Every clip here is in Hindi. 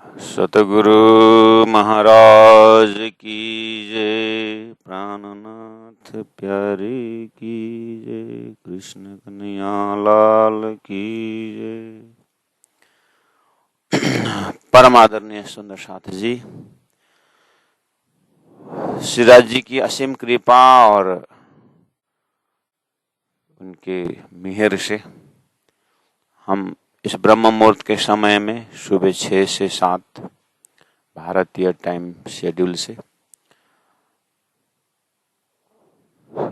सतगुरु महाराज की जय। प्राणनाथ प्यारे की जय। कृष्ण कन्हैया लाल की जय। परम आदरणीय सुंदर साथी जी, श्रीराज जी की असीम कृपा और उनके मिहर से हम इस ब्रह्म मुहूर्त के समय में सुबह 6 से 7 भारतीय टाइम शेड्यूल से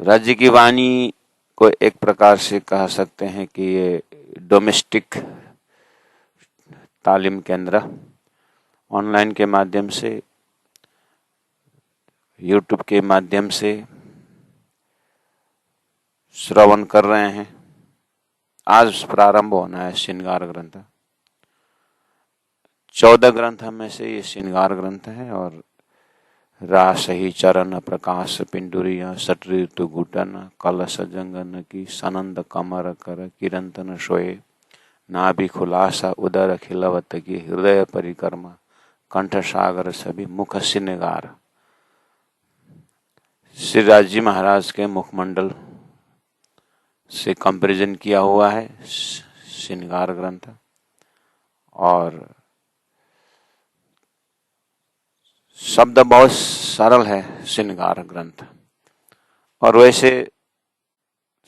राज्य की वाणी को एक प्रकार से कह सकते हैं कि ये डोमेस्टिक तालीम केंद्र ऑनलाइन के माध्यम से, यूट्यूब के माध्यम से श्रवण कर रहे हैं। आज प्रारंभ होना है श्रृंगार ग्रंथ। 14 ग्रंथ में से ये श्रृंगार ग्रंथ है और रासही चरण प्रकाश पिंडुरिया सटऋतु घुटन कलश जंगन की सनंद कमर कर किरंतन सोए नाभि खुलासा उदर खिलवत की हृदय परिक्रमा कंठ सागर सभी मुख श्रृंगार। श्री राज जी महाराज के मुखमंडल से कंपैरिजन किया हुआ है श्रृंगार ग्रंथ और शब्द बहुत सरल है श्रृंगार ग्रंथ। और वैसे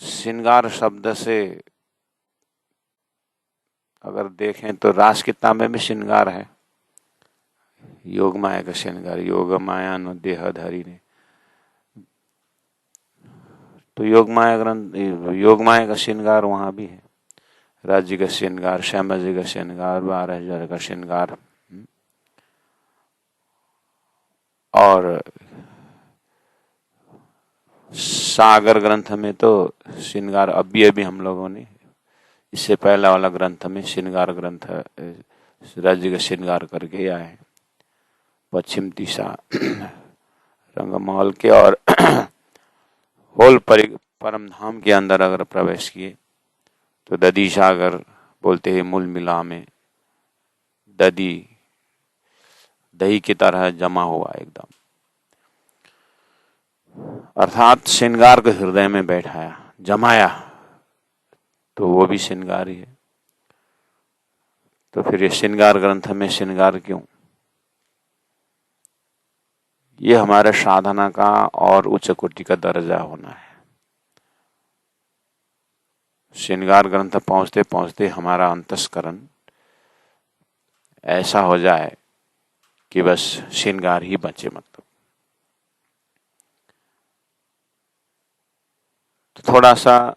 श्रृंगार शब्द से अगर देखें तो रास के तांबे में श्रृंगार है। योग माया का श्रृंगार योग माया नो देह धरी ने, तो योग माया का श्रृंगार वहां भी है। राज्य का श्रृंगार, श्यामा जी का श्रृंगार, 12,000 का श्रृंगार और सागर ग्रंथ में तो श्रृंगार अभी हम लोगों ने इससे पहला वाला ग्रंथ में श्रृंगार ग्रंथ राज्य का श्रृंगार करके आए हैं। पश्चिम दिशा रंगमहल के और होल परम धाम के अंदर अगर प्रवेश किए तो दधी सागर बोलते हैं। मूल मिला में दही की तरह जमा हुआ एकदम, अर्थात श्रृंगार को हृदय में बैठाया जमाया, तो वो भी श्रृंगार ही है। तो फिर ये श्रृंगार ग्रंथ में श्रृंगार क्यों? ये हमारे साधना का और उच्च कोटि का दर्जा होना है। श्रृंगार ग्रंथ पहुंचते पहुंचते हमारा अंतस्करण ऐसा हो जाए कि बस श्रृंगार ही बचे। मतलब तो थोड़ा सा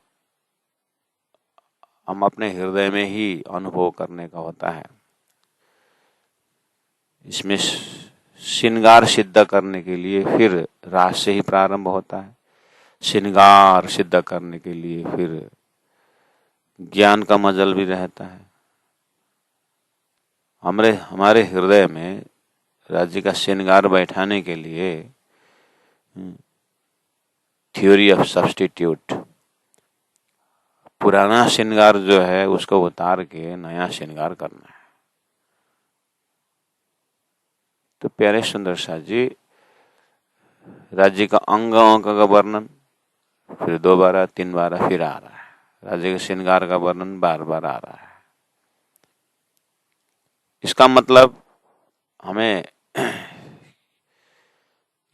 हम अपने हृदय में ही अनुभव करने का होता है। इसमें श्रृंगार सिद्ध करने के लिए फिर रास से ही प्रारंभ होता है। श्रृंगार सिद्ध करने के लिए फिर ज्ञान का मजल भी रहता है। हमारे हृदय में राज्य का श्रृंगार बैठाने के लिए थ्योरी ऑफ सब्स्टिट्यूट, पुराना श्रृंगार जो है उसको उतार के नया श्रृंगार करना है। तो प्यारे सुंदर साथ जी, राज्य का अंगों का वर्णन फिर 2 बार 3 बार फिर आ रहा है। राज्य के श्रृंगार का वर्णन बार बार आ रहा है। इसका मतलब हमें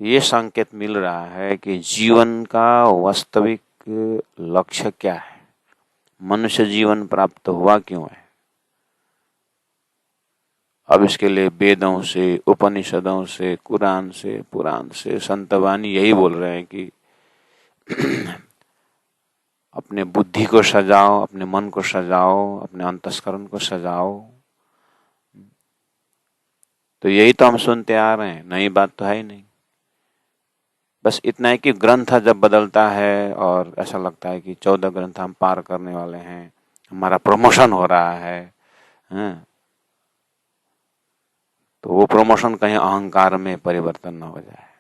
ये संकेत मिल रहा है कि जीवन का वास्तविक लक्ष्य क्या है, मनुष्य जीवन प्राप्त हुआ क्यों है। अब इसके लिए वेदों से, उपनिषदों से, कुरान से, पुराण से, संतवाणी यही बोल रहे हैं कि अपने बुद्धि को सजाओ, अपने मन को सजाओ, अपने अंतस्करण को सजाओ। तो यही तो हम सुनते आ रहे हैं, नई बात तो है ही नहीं। बस इतना है कि ग्रंथ जब बदलता है और ऐसा लगता है कि 14 ग्रंथ हम पार करने वाले हैं, हमारा प्रमोशन हो रहा है, तो वो प्रमोशन कहीं अहंकार में परिवर्तन न हो जाए।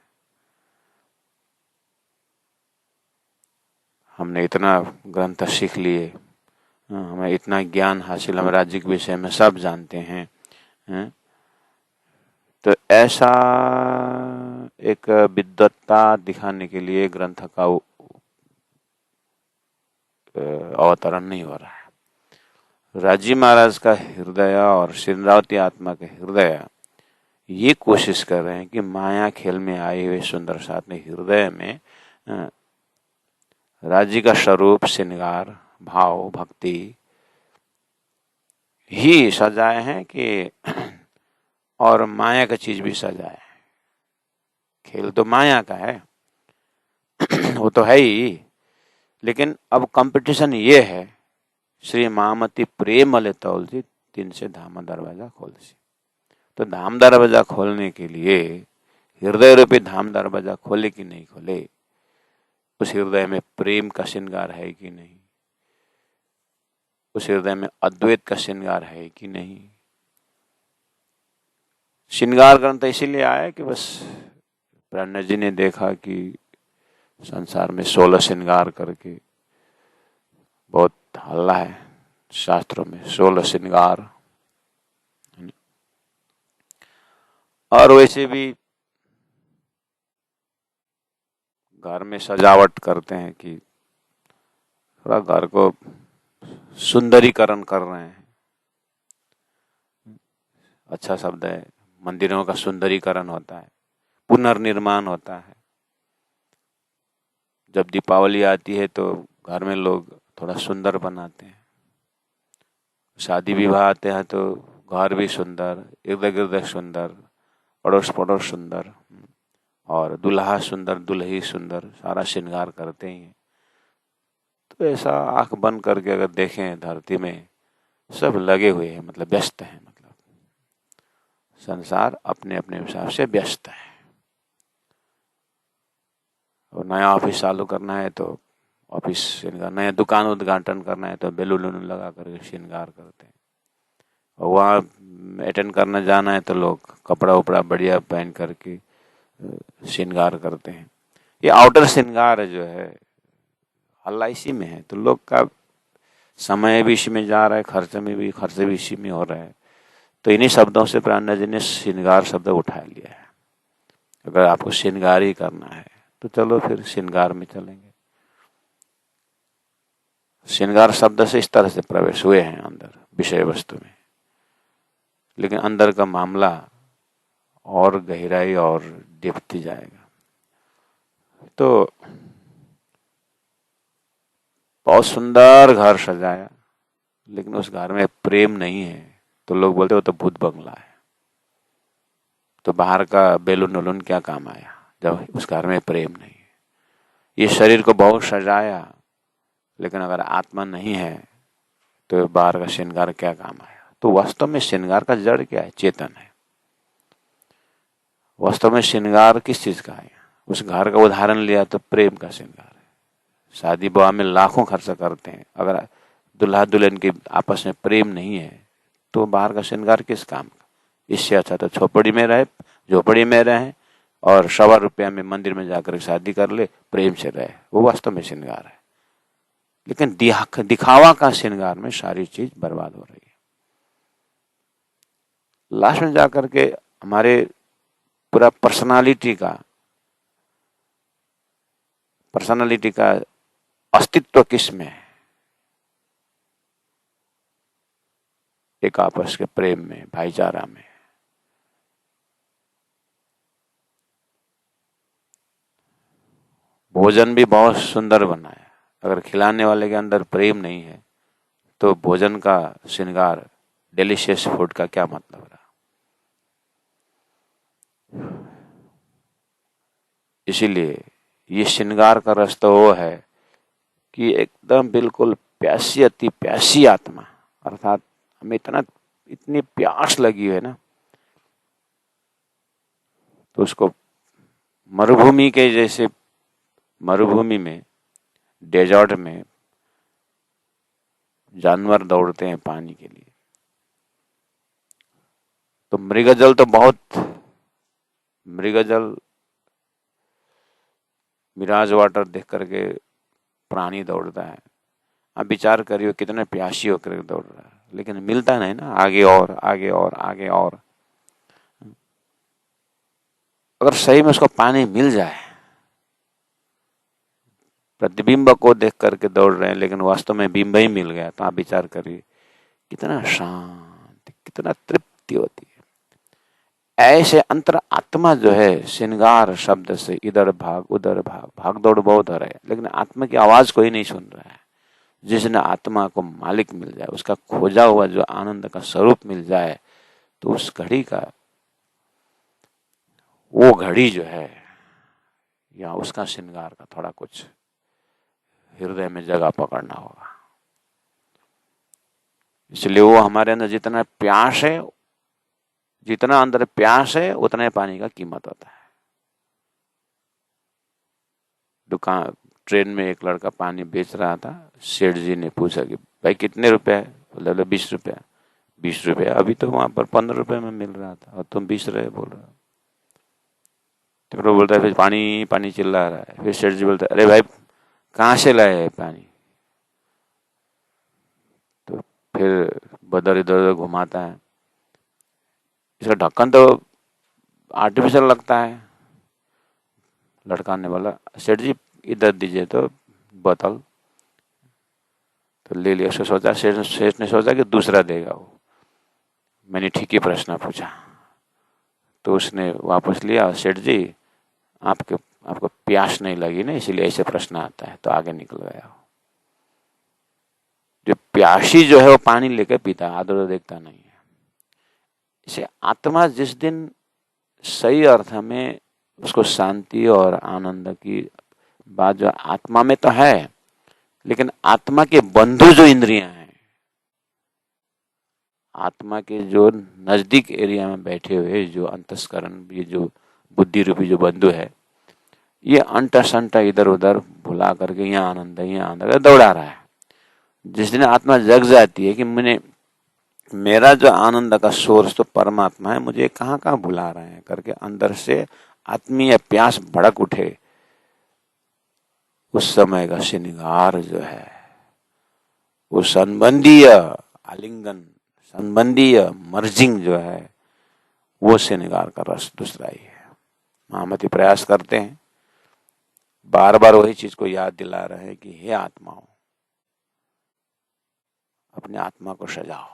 हमने इतना ग्रंथ सीख लिए, हमें इतना ज्ञान हासिल, हम राज्य के विषय में सब जानते हैं, तो ऐसा एक विद्वत्ता दिखाने के लिए ग्रंथ का अवतरण नहीं हो रहा है। राजी महाराज का हृदय और शिवरावती आत्मा का हृदय ये कोशिश कर रहे हैं कि माया खेल में आए हुए सुंदर साथ ने हृदय में राजी का स्वरूप, श्रृंगार, भाव, भक्ति ही सजाए हैं कि और माया का चीज भी सजाए। खेल तो माया का है वो तो है ही, लेकिन अब कंपटीशन ये है, श्री मामती प्रेम ले तौल जी 3 से धाम दरवाजा खोल सी। तो धाम दरवाजा खोलने के लिए हृदय रूपी धाम दरवाजा खोले कि नहीं खोले, उस हृदय में प्रेम का श्रृंगार है कि नहीं, उस हृदय में अद्वैत का श्रृंगार है कि नहीं। श्रृंगार ग्रंथ इसीलिए आया कि बस ब्रह्मा जी ने देखा कि संसार में 16 श्रृंगार करके बहुत हल्ला है शास्त्रों में, 16 श्रृंगार। और वैसे भी घर में सजावट करते हैं कि थोड़ा घर को सुंदरीकरण कर रहे हैं, अच्छा शब्द है। मंदिरों का सुंदरीकरण होता है, पुनर्निर्माण होता है। जब दीपावली आती है तो घर में लोग थोड़ा सुंदर बनाते हैं, शादी विवाह आते हैं तो घर भी सुंदर, इर्द गिर्द सुंदर, पड़ोस पड़ोस सुंदर, और दुल्हा सुंदर, दुल्ही सुंदर, सारा श्रृंगार करते ही हैं। तो ऐसा आंख बंद करके अगर देखें धरती में सब लगे हुए हैं, मतलब व्यस्त हैं, मतलब संसार अपने अपने हिसाब से व्यस्त है। और नया ऑफिस चालू करना है तो ऑफिस श्रृंगार, नया दुकान उद्घाटन करना है तो बैलून लगा करके श्रृंगार करते हैं। और वहाँ अटेंड करने जाना है तो लोग कपड़ा उपड़ा बढ़िया पहन करके श्रृंगार करते हैं। ये आउटर श्रृंगार जो है हल्ला इसी में है, तो लोग का समय भी इसी में जा रहा है, खर्च भी इसी में हो रहा है। तो इन्हीं शब्दों से प्राणा जी ने श्रृंगार शब्द उठा लिया है। अगर आपको श्रृंगार ही करना है तो चलो फिर श्रृंगार में चलेंगे। श्रृंगार शब्द से इस तरह से प्रवेश हुए हैं अंदर विषय वस्तु में, लेकिन अंदर का मामला और गहराई और डेप्थ जाएगा। तो बहुत सुंदर घर सजाया, लेकिन उस घर में प्रेम नहीं है तो लोग बोलते वो तो भूत बंगला है। तो बाहर का बैलून वलून क्या काम आया जब उस घर में प्रेम नहीं है। ये शरीर को बहुत सजाया, लेकिन अगर आत्मा नहीं है तो बाहर का श्रृंगार क्या काम आया। तो वास्तव में श्रृंगार का जड़ क्या है? चेतन है। वास्तव में श्रृंगार किस चीज का है? उस घर का उदाहरण लिया तो प्रेम का श्रृंगार है। शादी विवाह में लाखों खर्च करते हैं, अगर दुल्हा दुल्हन के आपस में प्रेम नहीं है तो बाहर का श्रृंगार किस काम का? इससे अच्छा तो झोपड़ी में रहे और 1.25 रुपया में मंदिर में जाकर शादी कर ले, प्रेम से रहे, वो वास्तव में श्रृंगार है। लेकिन दिखावा का श्रृंगार में सारी चीज बर्बाद हो रही है। लास्ट में जाकर के हमारे पूरा पर्सनालिटी का अस्तित्व किस में है? एक आपस के प्रेम में, भाईचारा में। भोजन भी बहुत सुंदर बना है, अगर खिलाने वाले के अंदर प्रेम नहीं है तो भोजन का श्रृंगार, डिलीशियस फूड का क्या मतलब रहा। इसीलिए ये श्रृंगार का रास्ता वो है कि एकदम बिल्कुल प्यासी, अति प्यासी आत्मा, अर्थात हमें इतनी प्यास लगी है ना, तो उसको मरुभूमि के जैसे, मरुभूमि में, डेजर्ट में जानवर दौड़ते हैं पानी के लिए, तो मृगजल तो बहुत, मृगजल मिराज वाटर देख करके प्राणी दौड़ता है। आप विचार करिए कितने प्यासी होकर दौड़ रहा है, लेकिन मिलता नहीं ना, आगे और आगे और आगे और। अगर सही में उसको पानी मिल जाए, प्रतिबिंब को देख करके दौड़ रहे हैं लेकिन वास्तव में बिंब ही मिल गया, तो आप विचार करिए कितना शांति, कितना तृप्ति होती है। ऐसे अंतर आत्मा जो है, श्रृंगार शब्द से इधर भाग उधर भाग, भाग दौड़ बहुत हो रहा है, लेकिन आत्मा की आवाज कोई नहीं सुन रहा है। जिसने आत्मा को मालिक मिल जाए, उसका खोजा हुआ जो आनंद का स्वरूप मिल जाए, तो उस घड़ी का, वो घड़ी जो है, या उसका श्रृंगार का थोड़ा कुछ हृदय में जगह पकड़ना होगा। इसलिए वो हमारे अंदर जितना प्यास है, जितना अंदर प्यास है, उतना पानी का कीमत होता है। दुकान, ट्रेन में एक लड़का पानी बेच रहा था। सेठ जी ने पूछा कि भाई कितने रुपए है? बोले 20 रुपया। 20 रुपया? अभी तो वहां पर 15 रुपए में मिल रहा था और तुम 20 रुपए बोल रहे हो। तो फिर बोलता है, फिर पानी पानी चिल्ला रहा है। फिर सेठ जी बोलता है, अरे भाई कहाँ से लाए है पानी? तो फिर बदर इधर उधर घुमाता है, इसका ढक्कन तो आर्टिफिशियल लगता है। लड़का ने बोला, सेठ जी इधर दीजिए तो बोतल। तो ले लिया। उसने सोचा, सेठ ने सोचा कि दूसरा देगा वो। मैंने ठीक ही प्रश्न पूछा, तो उसने वापस लिया, सेठ जी आपको प्यास नहीं लगी ना, इसीलिए ऐसे प्रश्न आता है, तो आगे निकल गया। जो प्यासी जो है वो पानी लेकर पीता है, आदर देखता नहीं है। इसे आत्मा जिस दिन सही अर्थ में उसको शांति और आनंद की बात जो आत्मा में तो है, लेकिन आत्मा के बंधु जो इंद्रियां हैं, आत्मा के जो नजदीक एरिया में बैठे हुए जो अंतस्करण, ये जो बुद्धि रूपी जो बंधु है, ये अंटा संटा इधर उधर भुला करके यहाँ आनंद है, यहाँ आनंद है, दौड़ा रहा है। जिस दिन आत्मा जग जाती है कि मेरा जो आनंद का सोर्स तो परमात्मा है, मुझे कहाँ कहाँ भुला रहे हैं करके अंदर से आत्मीय प्यास भड़क उठे, उस समय का श्रृंगार जो है, वो संबंधीय आलिंगन, संबंधीय मर्जिंग जो है, वो श्रृंगार का रस दूसरा ही है। महामती प्रयास करते हैं, बार बार वही चीज को याद दिला रहे हैं कि हे आत्माओं, अपने आत्मा को सजाओ।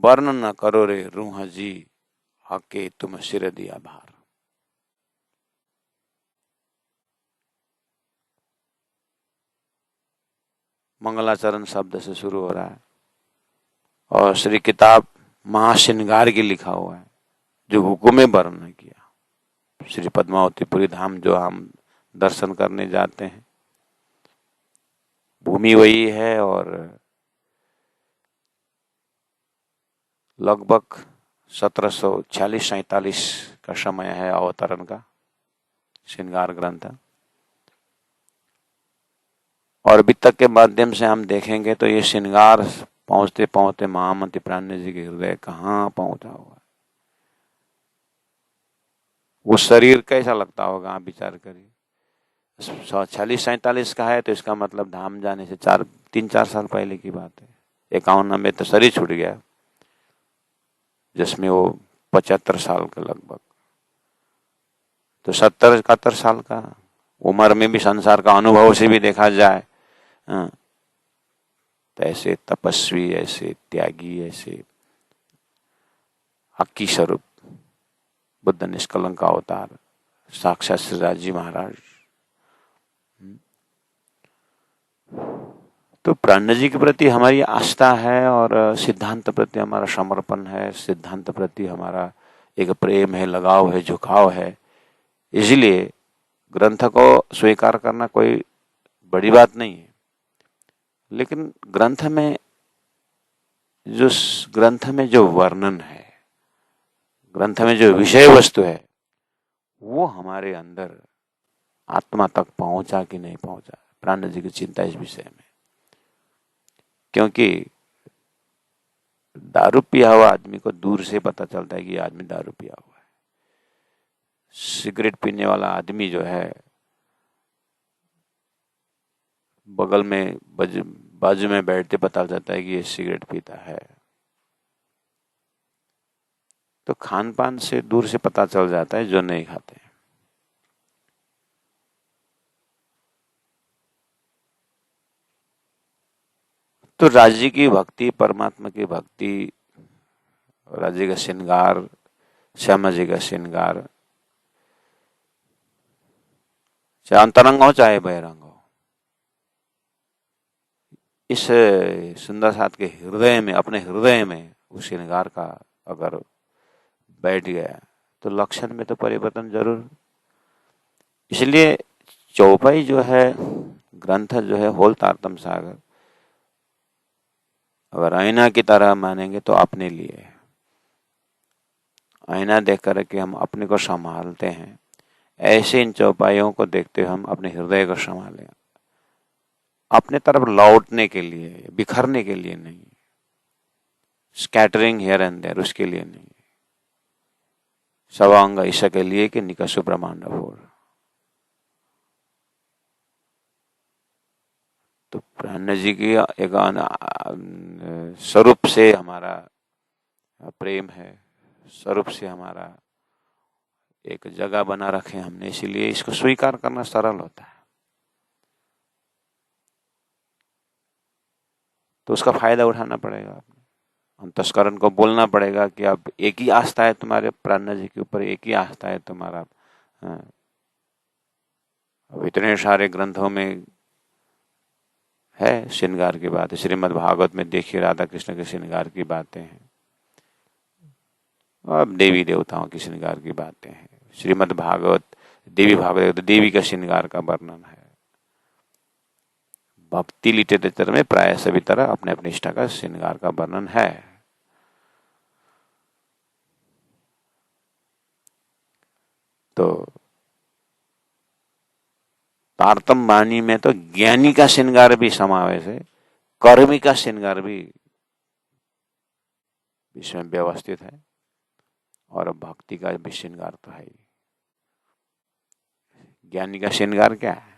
वर्ण न करो रे रूह जी, हके तुम सिर दिया भार। मंगलाचरण शब्द से शुरू हो रहा है और श्री किताब महाश्रृंगार की लिखा हुआ है, जो हुक्म वर्णन किया। श्री पद्मावतीपुरी धाम जो हम दर्शन करने जाते हैं, भूमि वही है और लगभग 1746-47 का समय है अवतरण का, श्रृंगार ग्रंथ। और अभी तक के माध्यम से हम देखेंगे तो ये श्रृंगार पहुंचते पहुंचते महामती प्राण जी के हृदय कहाँ पहुंचा हुआ है। वो शरीर कैसा लगता होगा, आप विचार करिए। 46-47 का है तो इसका मतलब धाम जाने से 3-4 साल पहले की बात है। 51 में तो शरीर छूट गया, जिसमें वो 75 साल के लगभग, तो 70-71 साल का उम्र में भी संसार का अनुभव से भी देखा जाए, तो ऐसे तपस्वी, ऐसे त्यागी, ऐसे हक्की स्वरूप बुद्ध निष्कलंक अवतार साक्षात श्री राजी महाराज। तो प्राण जी के प्रति हमारी आस्था है और सिद्धांत प्रति हमारा समर्पण है, सिद्धांत प्रति हमारा एक प्रेम है, लगाव है, झुकाव है। इसलिए ग्रंथ को स्वीकार करना कोई बड़ी बात नहीं है, लेकिन ग्रंथ में जो वर्णन है, ग्रंथ में जो विषय वस्तु है, वो हमारे अंदर आत्मा तक पहुंचा कि नहीं पहुंचा। प्राण जी की चिंता इस विषय में, क्योंकि दारू पिया हुआ आदमी को दूर से पता चलता है कि ये आदमी दारू पिया हुआ है। सिगरेट पीने वाला आदमी जो है, बगल में बाजू में बैठते पता चलता है कि ये सिगरेट पीता है। तो खान पान से दूर से पता चल जाता है जो नहीं खाते हैं। तो राज्य की भक्ति, परमात्मा की भक्ति, राज्य का श्रृंगार, श्यामा जी का श्रृंगार, चाहे अंतरंग हो चाहे बहिरंग हो, इस सुंदर साथ के हृदय में, अपने हृदय में उस श्रृंगार का अगर बैठ गया तो लक्षण में तो परिवर्तन जरूर। इसलिए चौपाई जो है, ग्रंथ जो है, होल तारतम सागर, अगर आईना की तरह मानेंगे तो अपने लिए है। आईना देख कर के हम अपने को संभालते हैं, ऐसे इन चौपाइयों को देखते हुए हम अपने हृदय को संभालें, अपने तरफ लौटने के लिए, बिखरने के लिए नहीं, स्कैटरिंग हियर एंड देयर, उसके लिए नहीं, सवांग ईशा के लिए कि निकसु ब्रह्मांड फोर। तो प्राण जी की एक स्वरूप से हमारा प्रेम है, स्वरूप से हमारा एक जगह बना रखे हमने, इसीलिए इसको स्वीकार करना सरल होता है। तो उसका फायदा उठाना पड़ेगा, अंतस्करण को बोलना पड़ेगा कि अब एक ही आस्था है तुम्हारे प्राण जी के ऊपर, एक ही आस्था है तुम्हारा। अब इतने सारे ग्रंथों में है श्रृंगार की बात, श्रीमद् भागवत में देखिए राधा कृष्ण के श्रृंगार की बातें हैं, अब देवी देवताओं की श्रृंगार की बातें हैं। श्रीमद् भागवत, देवी भागवत, देवी का श्रृंगार का वर्णन है। भक्ति लिटरेचर में प्राय सभी तरह अपने अपने इष्टा का श्रृंगार का वर्णन है। तो तारतम वाणी में तो ज्ञानी का श्रृंगार भी समावेश है, कर्मी का श्रृंगार भी इसमें व्यवस्थित है, और भक्ति का भी श्रृंगार तो है ही। ज्ञानी का श्रृंगार क्या है?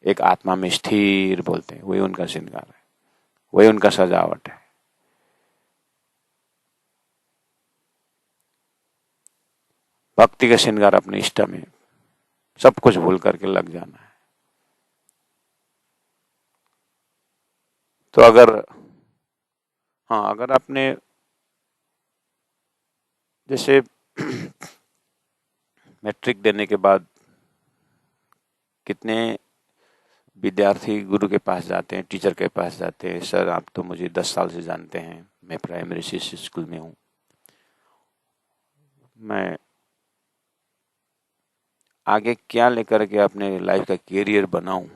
एक आत्मा में स्थिर बोलते हैं, वही उनका श्रृंगार है, वही उनका सजावट है। भक्ति का श्रृंगार अपने इष्ट में सब कुछ भूल करके लग जाना है। तो अगर आपने जैसे मैट्रिक देने के बाद कितने विद्यार्थी गुरु के पास जाते हैं, टीचर के पास जाते हैं, सर आप तो मुझे 10 साल से जानते हैं, मैं प्राइमरी शिशु स्कूल में हूँ, मैं आगे क्या लेकर के अपने लाइफ का कैरियर बनाऊं,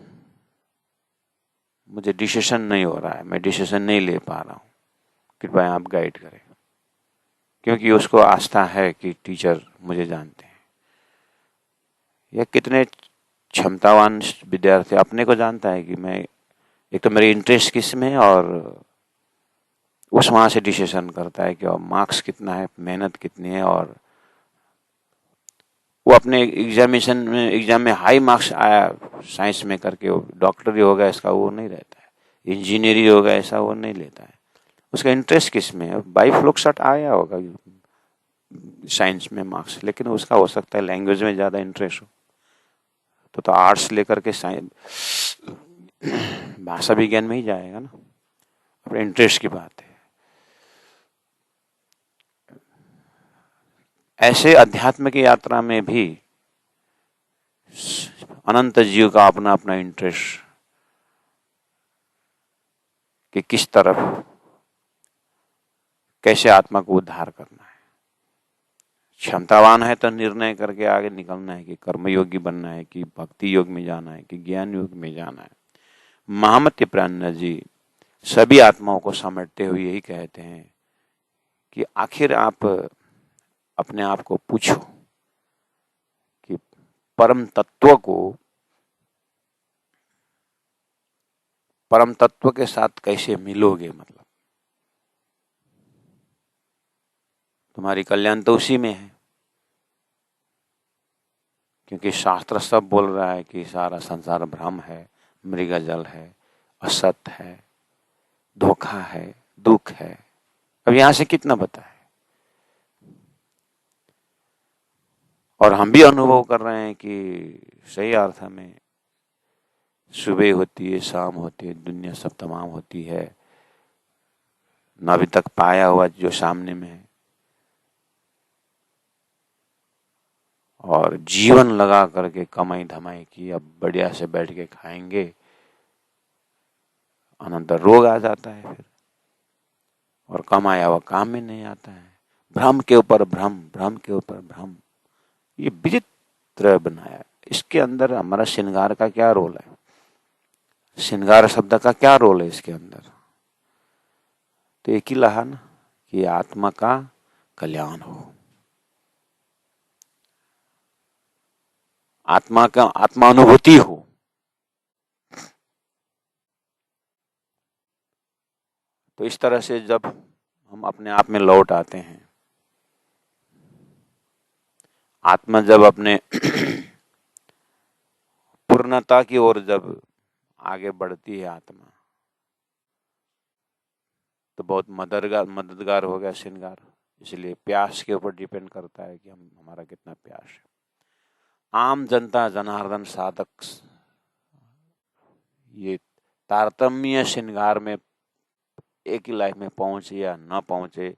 मुझे डिसीजन नहीं हो रहा है, मैं डिसीजन नहीं ले पा रहा हूँ, कृपया आप गाइड करें। क्योंकि उसको आस्था है कि टीचर मुझे जानते हैं। या कितने क्षमतावान विद्यार्थी अपने को जानता है कि मैं, एक तो मेरी इंटरेस्ट किस में है, और उस वहां से डिसीजन करता है कि मार्क्स कितना है, मेहनत कितनी है, और वो अपने एग्जाम में हाई मार्क्स आया साइंस में करके वो डॉक्टर ही होगा इसका वो नहीं रहता है, इंजीनियरिंग होगा ऐसा वो नहीं लेता है। उसका इंटरेस्ट किस में है? बाई फ्लूक शॉट आया होगा साइंस में मार्क्स, लेकिन उसका हो सकता है लैंग्वेज में ज्यादा इंटरेस्ट हो, तो आर्ट्स लेकर के साइंस भाषा विज्ञान में ही जाएगा ना, अपने इंटरेस्ट की बात है। ऐसे अध्यात्म की यात्रा में भी अनंत जीव का अपना अपना इंटरेस्ट कि किस तरफ कैसे आत्मा को उद्धार करना है। क्षमतावान है तो निर्णय करके आगे निकलना है कि कर्मयोगी बनना है, कि भक्ति योग में जाना है, कि ज्ञान योग में जाना है। महामती प्राण जी सभी आत्माओं को समेटते हुए यही कहते हैं कि आखिर आप अपने आप को पूछो कि परम तत्व के साथ कैसे मिलोगे, मतलब तुम्हारी कल्याण तो उसी में है। क्योंकि शास्त्र सब बोल रहा है कि सारा संसार भ्रम है, मृग जल है, असत है, धोखा है, दुख है। अब यहां से कितना बताए? और हम भी अनुभव कर रहे हैं कि सही अर्थ में सुबह होती है, शाम होती है, दुनिया सब तमाम होती है, न अभी तक पाया हुआ जो सामने में है, और जीवन लगा करके कमाई धमाई की, अब बढ़िया से बैठ के खाएंगे, अनंतर रोग आ जाता है फिर, और कमाया हुआ काम में नहीं आता है। भ्रम के ऊपर भ्रम, भ्रम के ऊपर भ्रम, ये विचित्र बनाया। इसके अंदर हमारा श्रृंगार का क्या रोल है? श्रृंगार शब्द का क्या रोल है इसके अंदर? तो एक ही लहा ना कि आत्मा का कल्याण हो, आत्मा का आत्मानुभूति हो। तो इस तरह से जब हम अपने आप में लौट आते हैं, आत्मा जब अपने पूर्णता की ओर जब आगे बढ़ती है आत्मा, तो बहुत मददगार हो गया श्रृंगार। इसलिए प्यास के ऊपर डिपेंड करता है कि हम हमारा कितना प्यास है। आम जनता, जनार्दन साधक, ये तारतम्य श्रृंगार में एक ही लाइफ में पहुंचे या न पहुंचे,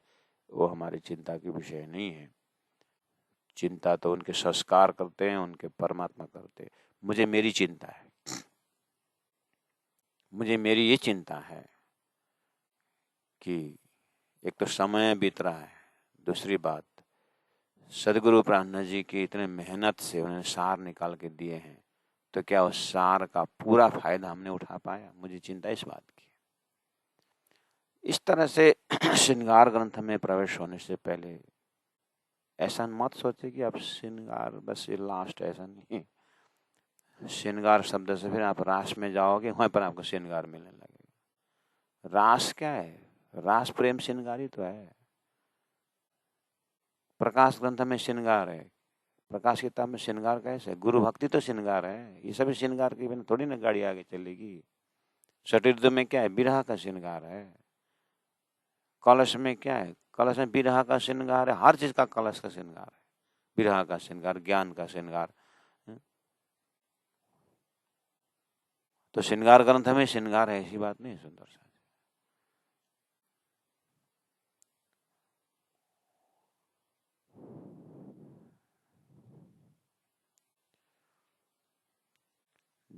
वो हमारी चिंता की विषय नहीं है। चिंता तो उनके संस्कार करते हैं, उनके परमात्मा करते हैं। मुझे मेरी चिंता है, मुझे मेरी ये चिंता है कि एक तो समय बीत रहा है, दूसरी बात सदगुरु प्रार्थना जी की इतने मेहनत से उन्होंने सार निकाल के दिए हैं, तो क्या उस सार का पूरा फायदा हमने उठा पाया? मुझे चिंता इस बात की। इस तरह से श्रृंगार ग्रंथ में प्रवेश होने से पहले ऐसा मत सोचे कि अब श्रृंगार बस ये लास्ट, ऐसा नहीं। श्रृंगार शब्द से फिर आप रास में जाओगे, वहां पर आपको श्रृंगार मिलने लगेगा। रास क्या है? रास प्रेम श्रृंगार ही तो है। प्रकाश ग्रंथ में श्रृंगार है, प्रकाश किताब में श्रृंगार कैसे? गुरु भक्ति तो श्रृंगार है। ये सभी श्रृंगार के बिना थोड़ी ना गाड़ी आगे चलेगी। सटीर्थ में क्या है? विरह का श्रृंगार है। कलश में क्या है? कलश में विरह का श्रृंगार है। हर चीज का कलश का श्रृंगार है। विरह का श्रृंगार, ज्ञान का श्रृंगार। तो श्रृंगार ग्रंथ में श्रृंगार है, ऐसी बात नहीं। सुंदर सा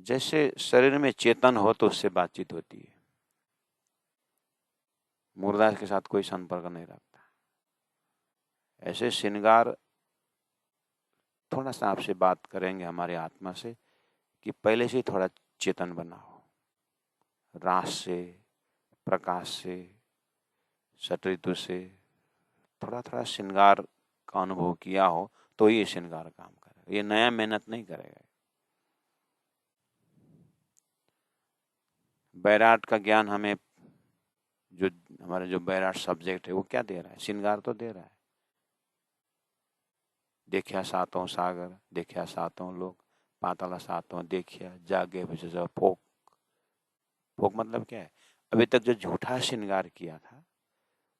जैसे शरीर में चेतन हो तो उससे बातचीत होती है, मुर्दा के साथ कोई संपर्क नहीं रखता। ऐसे श्रृंगार थोड़ा सा आपसे बात करेंगे हमारे आत्मा से कि पहले से थोड़ा चेतन बनाओ, रास से, प्रकाश से, सतऋतु से थोड़ा थोड़ा श्रृंगार का अनुभव किया हो तो ये श्रृंगार काम करेगा। ये नया मेहनत नहीं करेगा। बैराट का ज्ञान हमें, जो हमारे जो बैराट सब्जेक्ट है, वो क्या दे रहा है? श्रृंगार तो दे रहा है। देखिया सातों सागर, देखिया सातों लोक, पाताल सातों देखिया, जागे विशेष फोक। फोक मतलब क्या है? अभी तक जो झूठा श्रृंगार किया था,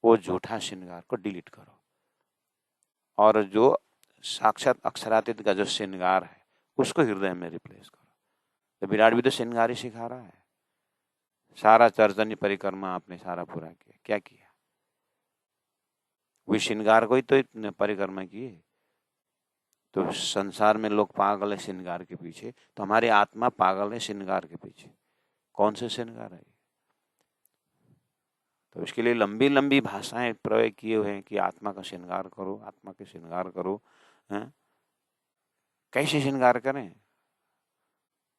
वो झूठा श्रृंगार को डिलीट करो, और जो साक्षात अक्षरातीत का जो श्रृंगार है उसको हृदय में रिप्लेस करो। तो विराट भी तो श्रृंगार ही सिखा रहा है। सारा चरचनी परिक्रमा आपने सारा पूरा किया, क्या किया? वही श्रृंगार को ही तो इतने परिक्रमा किए। तो संसार में लोग पागल है श्रृंगार के पीछे, तो हमारी आत्मा पागल है श्रृंगार के पीछे। कौन से श्रृंगार है? तो इसके लिए लंबी लंबी भाषाएं प्रयोग किए हुए हैं कि आत्मा का श्रृंगार करो, आत्मा के श्रृंगार करो। हैं? कैसे श्रृंगार करें?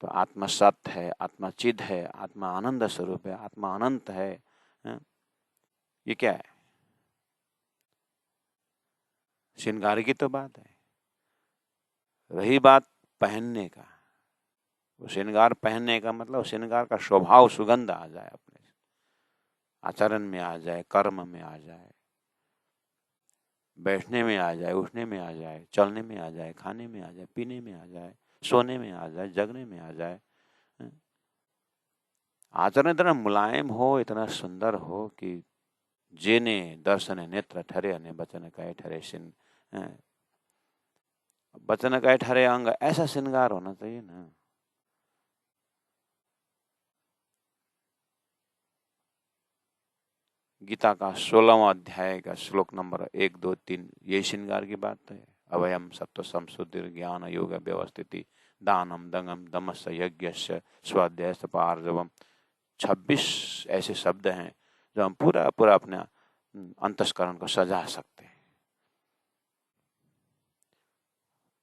तो आत्मा सत्य है, आत्मा चिद है, आत्मा आनंद स्वरूप है, आत्मा अनंत है। हैं? ये क्या है? श्रृंगार की तो बात है। रही बात पहनने का, वो श्रृंगार पहनने का मतलब श्रृंगार का स्वभाव, सुगंध आ जाए अपने आचरण में, आ जाए कर्म में, आ जाए बैठने में, आ जाए उठने में, आ जाए चलने में, आ जाए खाने में, आ जाए पीने में, आ जाए सोने में, आ जाए जगने में, आ जाए। आचरण इतना मुलायम हो, इतना सुंदर हो कि जेने दर्शन नेत्र ठरे, अने बचन कहे ठरे सिन। बचन कैठ हरे अंग, ऐसा श्रृंगार होना चाहिए ना। गीता का 16वां अध्याय का श्लोक नंबर 1, 2, 3 ये श्रृंगार की बात है। अभयम सत्व संसुद्धि ज्ञान योग व्यवस्थिति दानम दंगम दमस यज्ञस्य स्वाध्याय पार्जवम। 26 ऐसे शब्द हैं जो हम पूरा पूरा अपने अंतस्करण को सजा सकते हैं।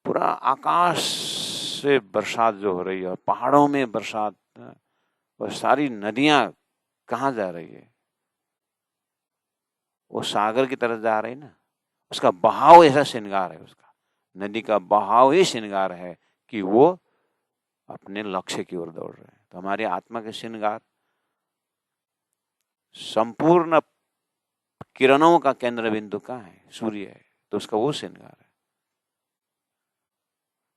पूरा आकाश से बरसात जो हो रही है, पहाड़ों में बरसात, और सारी नदियां कहाँ जा रही है? वो सागर की तरफ जा रही है ना। उसका बहाव ऐसा श्रृंगार है, उसका नदी का बहाव ही श्रृंगार है कि वो अपने लक्ष्य की ओर दौड़ रहे हैं। तो हमारी आत्मा के श्रृंगार संपूर्ण किरणों का केंद्र बिंदु कहाँ है? सूर्य है, तो उसका वो श्रृंगार है।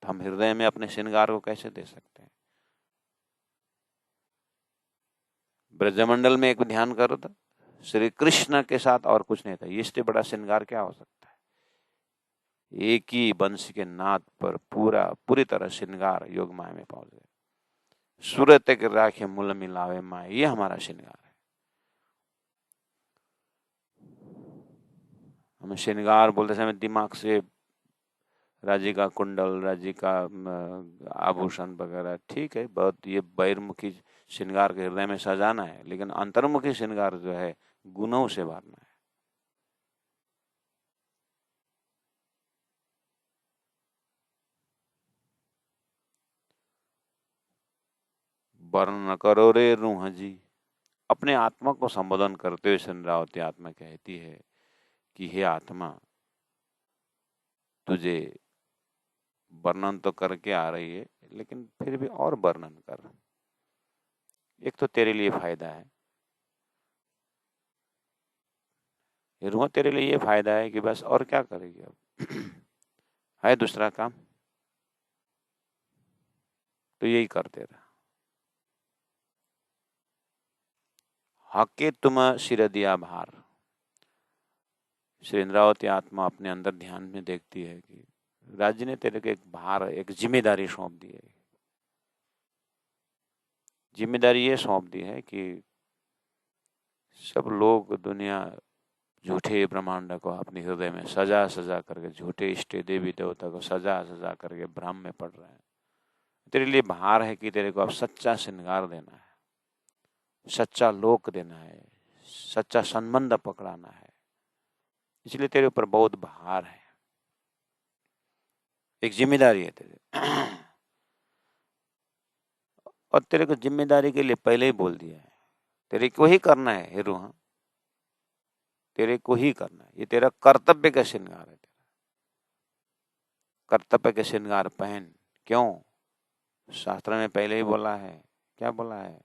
तो हम हृदय में अपने श्रृंगार को कैसे दे सकते हैं? ब्रजमंडल में एक ध्यान करो तो श्री कृष्ण के साथ और कुछ नहीं था। इससे बड़ा श्रृंगार क्या हो सकता है? एक ही वंश के नाद पर पूरी तरह श्रृंगार योग माया में पहुंच गए। सूरत के राखे मूल मिलावे माया, ये हमारा श्रृंगार है। हमें श्रृंगार बोलते समय दिमाग से राज्य का कुंडल, राज्य का आभूषण वगैरह ठीक है, बहुत ये बहिर्मुखी श्रृंगार के हृदय में सजाना है, लेकिन अंतर्मुखी श्रृंगार जो है गुणों से भरना है। वर्ण न करो रे रूह जी। अपने आत्मा को संबोधन करते हुए संरावती आत्मा कहती है कि हे आत्मा, तुझे वर्णन तो करके आ रही है, लेकिन फिर भी और वर्णन कर। एक तो तेरे लिए फायदा है, रूह तेरे लिए ये फायदा है कि बस और क्या करेगी अब है दूसरा काम, तो यही करते रहा। हके तुम सिर दिया भार। श्री इंद्रावती आत्मा अपने अंदर ध्यान में देखती है कि राज्य ने तेरे को एक भार, एक जिम्मेदारी सौंप दी है। जिम्मेदारी ये सौंप दी है कि सब लोग, दुनिया झूठे ब्रह्मांड को अपने हृदय में सजा सजा करके, झूठे इष्ट देवी देवता को सजा सजा करके भ्रम में पड़ रहे हैं। तेरे लिए भार है कि तेरे को अब सच्चा श्रृंगार देना है, सच्चा लोक देना है, सच्चा संबंध पकड़ाना है। इसलिए तेरे ऊपर बहुत भार है, एक जिम्मेदारी है तेरे और तेरे को जिम्मेदारी के लिए पहले ही बोल दिया है, तेरे को ही करना है। हे रूह, तेरे को ही करना है, ये तेरा कर्तव्य का श्रृंगार है। तेरा कर्तव्य के श्रृंगार पहन। क्यों? शास्त्र में पहले ही बोला है। क्या बोला है?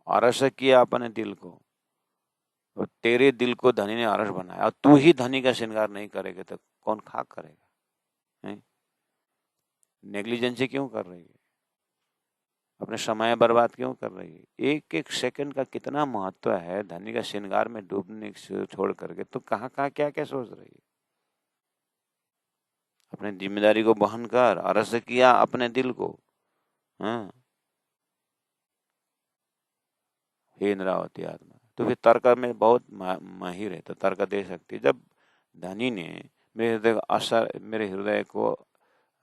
अरस किया अपने दिल को, और तेरे दिल को धनी ने अरस बनाया, और तू ही धनी का श्रृंगार नहीं करेगा तो कौन खाक करेगा? नेग्लिजेंसी क्यों कर रही है? अपने समय बर्बाद क्यों कर रही है? एक एक सेकंड का कितना महत्व है। धनी का श्रृंगार में डूबने से छोड़ करके तो कहाँ कहाँ क्या क्या सोच रही है? अपने जिम्मेदारी को बहन कर, अरस किया अपने दिल को। हाँ, हे इंद्रावती आत्मा, तो फिर तर्क में बहुत माहिर है, तो तर्क दे सकती है। जब धनी ने मेरे हृदय को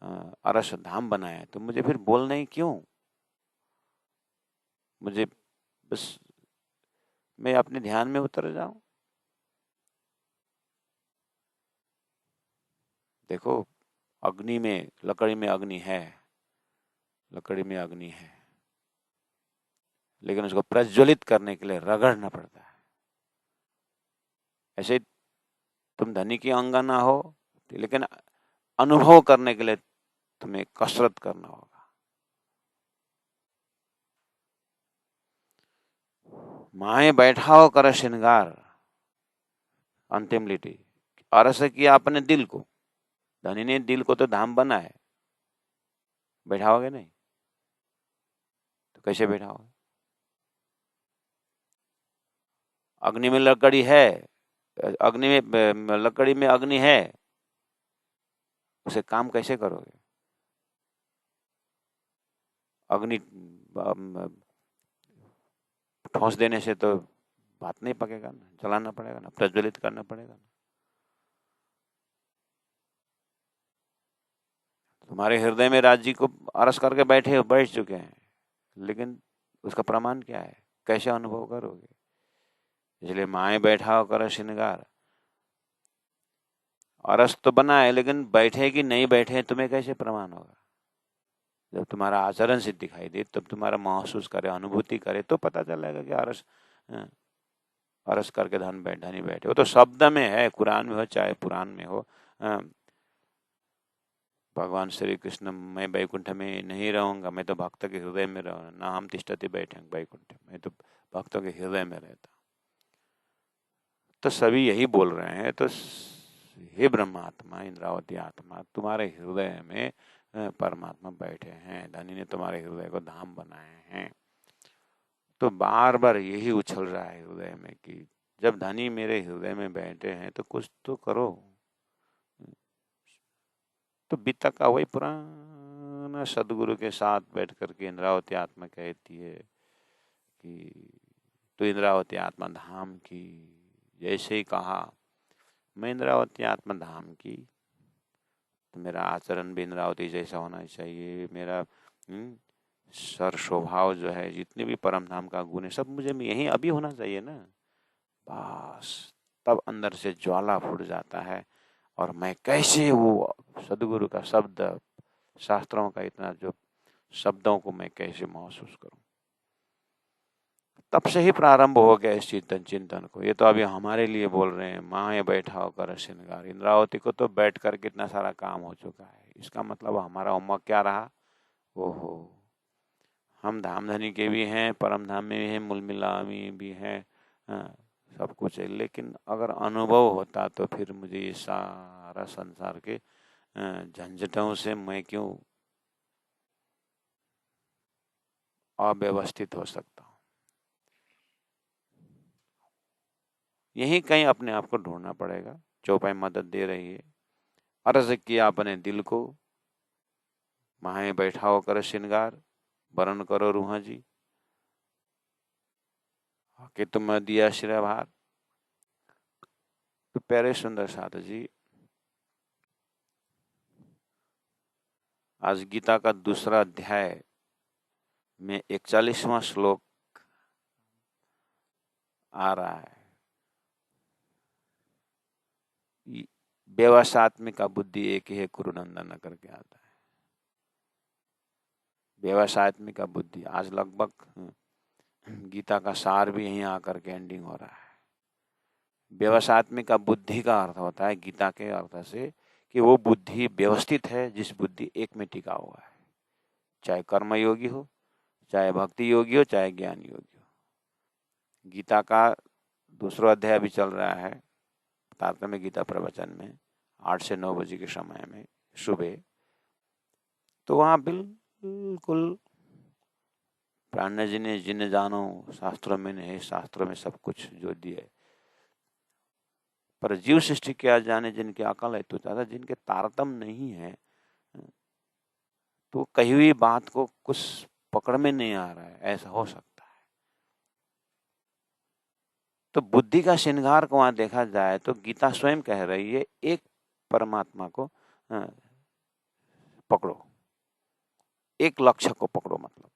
अरस धाम बनाया, तो मुझे फिर बोलना ही क्यों? मुझे बस मैं अपने ध्यान में उतर जाऊं। देखो, अग्नि में, लकड़ी में अग्नि है, लकड़ी में अग्नि है, लेकिन उसको प्रज्वलित करने के लिए रगड़ना पड़ता है। ऐसे तुम धनी की अंगना हो, लेकिन अनुभव करने के लिए तुम्हें कसरत करना होगा। माए बैठाओ कर श्रृंगार, अंतिम लिटी, अरस किया अपने दिल को। धनी ने दिल को तो धाम बना है, बैठाओगे नहीं तो कैसे बैठाओगे? अग्नि में लकड़ी है, अग्नि में लकड़ी में अग्नि है, उसे काम कैसे करोगे? अग्नि ठोस देने से तो बात नहीं पकेगा ना, जलाना पड़ेगा ना, प्रज्वलित करना पड़ेगा ना। तुम्हारे हृदय में राज्य को अरस करके बैठ चुके हैं, लेकिन उसका प्रमाण क्या है? कैसे अनुभव करोगे? इसलिए माए बैठा कर श्रृंगार, अरस तो बना है, लेकिन बैठे कि नहीं बैठे तुम्हें कैसे प्रमाण होगा? जब तुम्हारा आचरण से दिखाई दे, तब तुम्हारा महसूस करे, अनुभूति करे, तो पता चलेगा कि अरस अरस करके धनी बैठे। वो तो शब्द में है, कुरान में हो चाहे पुराण में हो। भगवान श्री कृष्ण, मैं बैकुंठ में नहीं रहूंगा, मैं तो भक्त के हृदय में रहूंगा, ना हम तिष्ठति बैठे बैकुंठ, मैं तो भक्तों के हृदय में रहता। तो सभी यही बोल रहे हैं। तो हे ब्रह्मात्मा, इंद्रावती आत्मा, तुम्हारे हृदय में परमात्मा बैठे हैं, धनी ने तुम्हारे हृदय को धाम बनाए हैं। तो बार बार यही उछल रहा है हृदय में कि जब धनी मेरे हृदय में बैठे हैं तो कुछ तो करो। तो बीता का वही पुराना सदगुरु के साथ बैठ करके इंद्रावती आत्मा कहती है कि तो इंद्रावती आत्मा धाम की, जैसे ही कहा मैं इंद्रावती आत्मा धाम की, तो मेरा आचरण भी इंद्रावती जैसा होना चाहिए। मेरा सर स्वभाव जो है, जितने भी परम धाम का गुण है, सब मुझे में यही अभी होना चाहिए ना। बस तब अंदर से ज्वाला फूट जाता है, और मैं कैसे वो सदगुरु का शब्द, शास्त्रों का इतना जो शब्दों को मैं कैसे महसूस करूं। तब से ही प्रारंभ हो गया इस चिंतन को। ये तो अभी हमारे लिए बोल रहे हैं, माए बैठा होकर श्रृंगार। इंद्रावती को तो बैठ कर कितना सारा काम हो चुका है। इसका मतलब हमारा होमवर्क क्या रहा? ओहो, हम धामधनी के भी हैं, परम धाम में भी हैं, मूल मिलामी भी हैं, सब कुछ है। लेकिन अगर अनुभव होता तो फिर मुझे ये सारा संसार के झंझटों से मैं क्यों अव्यवस्थित हो सकता हूँ। यही कहीं अपने आप को ढूंढना पड़ेगा। चौपाई मदद दे रही है। अर्ज किया अपने दिल को, माहे बैठा होकर श्रृंगार, वरण करो रूहा जी, कि तुम दिया श्रेय भार। तो प्यारे सुंदर साथ जी, आज गीता का दूसरा अध्याय में 41वां श्लोक आ रहा है। व्यवसात्मिका बुद्धि एक ही है, कुरुनंदन करके आता है। व्यवसात्मिका बुद्धि, आज लगभग गीता का सार भी यहीं आकर के एंडिंग हो रहा है। व्यवसात्मिका बुद्धि का अर्थ होता है गीता के अर्थ से कि वो बुद्धि व्यवस्थित है, जिस बुद्धि एक में टिका हुआ है, चाहे कर्म योगी हो, चाहे भक्ति योगी हो, चाहे ज्ञान योगी हो। गीता का दूसरा अध्याय भी चल रहा है तारतम्य गीता प्रवचन में, 8 से 9 बजे के समय में सुबह। तो वहाँ बिल्कुल प्राण जी ने जिन जानो शास्त्रों में नहीं, शास्त्रों में सब कुछ जो दिए, पर जीव सृष्टि क्या जाने जिनके अकल है तो ज्यादा, जिनके तारतम नहीं है, तो कही हुई बात को कुछ पकड़ में नहीं आ रहा है, ऐसा हो सकता है। तो बुद्धि का श्रृंगार को वहां देखा जाए तो गीता स्वयं कह रही है, एक परमात्मा को पकड़ो, एक लक्ष्य को पकड़ो। मतलब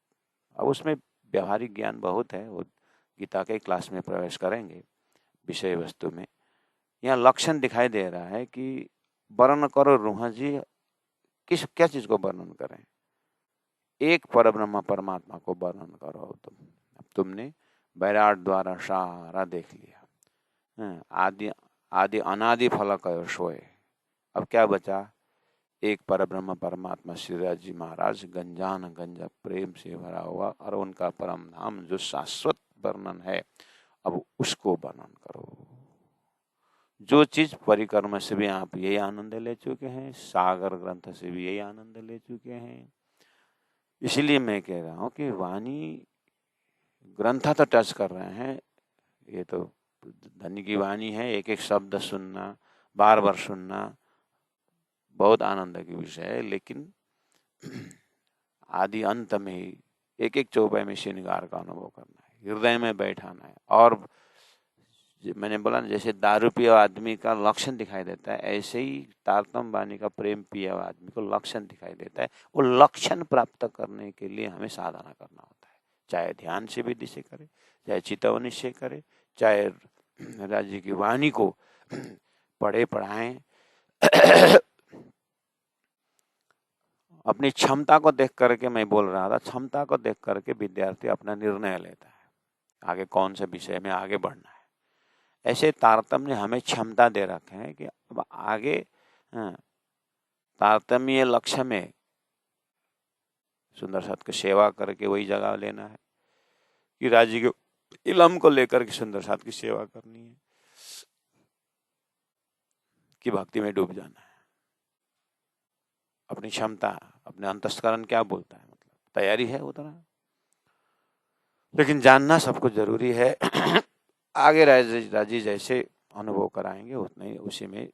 अब उसमें व्यवहारिक ज्ञान बहुत है, वो गीता के क्लास में प्रवेश करेंगे विषय वस्तु में। यहाँ लक्षण दिखाई दे रहा है कि वर्णन करो रूहा जी, किस क्या चीज को वर्णन करें? एक परब्रह्म परमात्मा को वर्णन करो तुम। अब तुमने बैराट द्वारा सारा देख लिया, आदि आदि अनादि फलक सोए। अब क्या बचा? एक परब्रह्म परमात्मा श्रीराज जी महाराज, गंजान गंजा प्रेम से भरा हुआ, और उनका परम धाम जो शाश्वत वर्णन है, अब उसको वर्णन करो। जो चीज परिक्रम से भी आप यही आनंद ले चुके हैं, सागर ग्रंथ से भी यही आनंद ले चुके हैं। इसलिए मैं कह रहा हूँ कि वाणी ग्रंथ तो टच कर रहे हैं, ये तो धनी की वाणी है। एक एक शब्द सुनना, बार बार सुनना, बहुत आनंद की विषय है, लेकिन आदि अंत में ही एक एक चौपाई में श्रृंगार का अनुभव करना है, हृदय में बैठाना है। और मैंने बोला ना, जैसे दारू पिया हुआ आदमी का लक्षण दिखाई देता है, ऐसे ही तारतम वाणी का प्रेम पिया हुआ आदमी को लक्षण दिखाई देता है। वो लक्षण प्राप्त करने के लिए हमें साधना करना होता है, चाहे ध्यान से विधि से करे, चाहे चितवनी से करे, चाहे राज्य की वाणी को पढ़े पढ़ाएं। अपनी क्षमता को देख करके, मैं बोल रहा था, क्षमता को देख करके विद्यार्थी अपना निर्णय लेता है आगे कौन से विषय में आगे बढ़ना है। ऐसे तारतम्य हमें क्षमता दे रखे हैं कि अब आगे तारतम्य लक्ष्य में सुंदर साथ की सेवा करके वही जगह लेना है कि राज्य के इलम को लेकर के सुंदर साथ की सेवा करनी है, कि भक्ति में डूब जाना है। अपनी क्षमता, अपने अंतस्करण क्या बोलता है, मतलब तैयारी है उतना, लेकिन जानना सबको जरूरी है। आगे राजी जैसे अनुभव कराएंगे उतना ही उसी में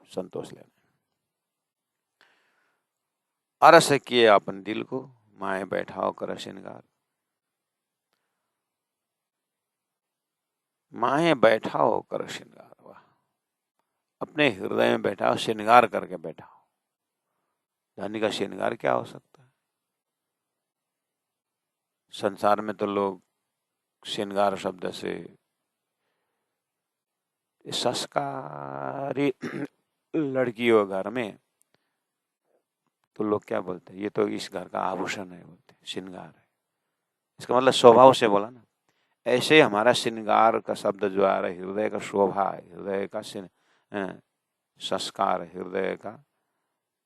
संतोष लेना। अरस किए अपन दिल को, माए बैठाओ कर श्रृंगार। माए बैठाओ कर श्रृंगार, वाह। अपने हृदय में बैठाओ, श्रृंगार करके बैठाओ। धनी का श्रृंगार क्या हो सकता है? संसार में तो लोग श्रृंगार शब्द से संस्कारी लड़कियों घर में तो लोग क्या बोलते हैं, ये तो इस घर का आभूषण है, बोलते हैं श्रृंगार है। इसका मतलब स्वभाव से बोला ना। ऐसे हमारा श्रृंगार का शब्द जो आ रहा है, हृदय का शोभा, हृदय का संस्कार, हृदय का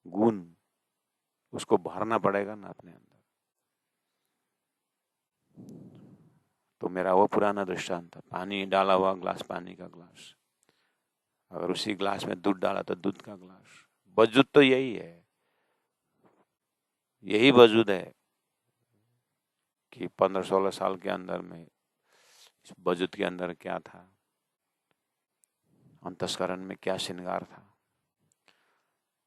गुण, उसको भरना पड़ेगा ना अपने अंदर। तो मेरा वो पुराना दृष्टांत था, पानी डाला हुआ ग्लास, पानी का ग्लास, अगर उसी ग्लास में दूध डाला तो दूध का ग्लास। वजूद तो यही है, यही वजूद है कि 15-16 साल के अंदर में इस वजूद के अंदर क्या था, अंतस्करण में क्या श्रृंगार था।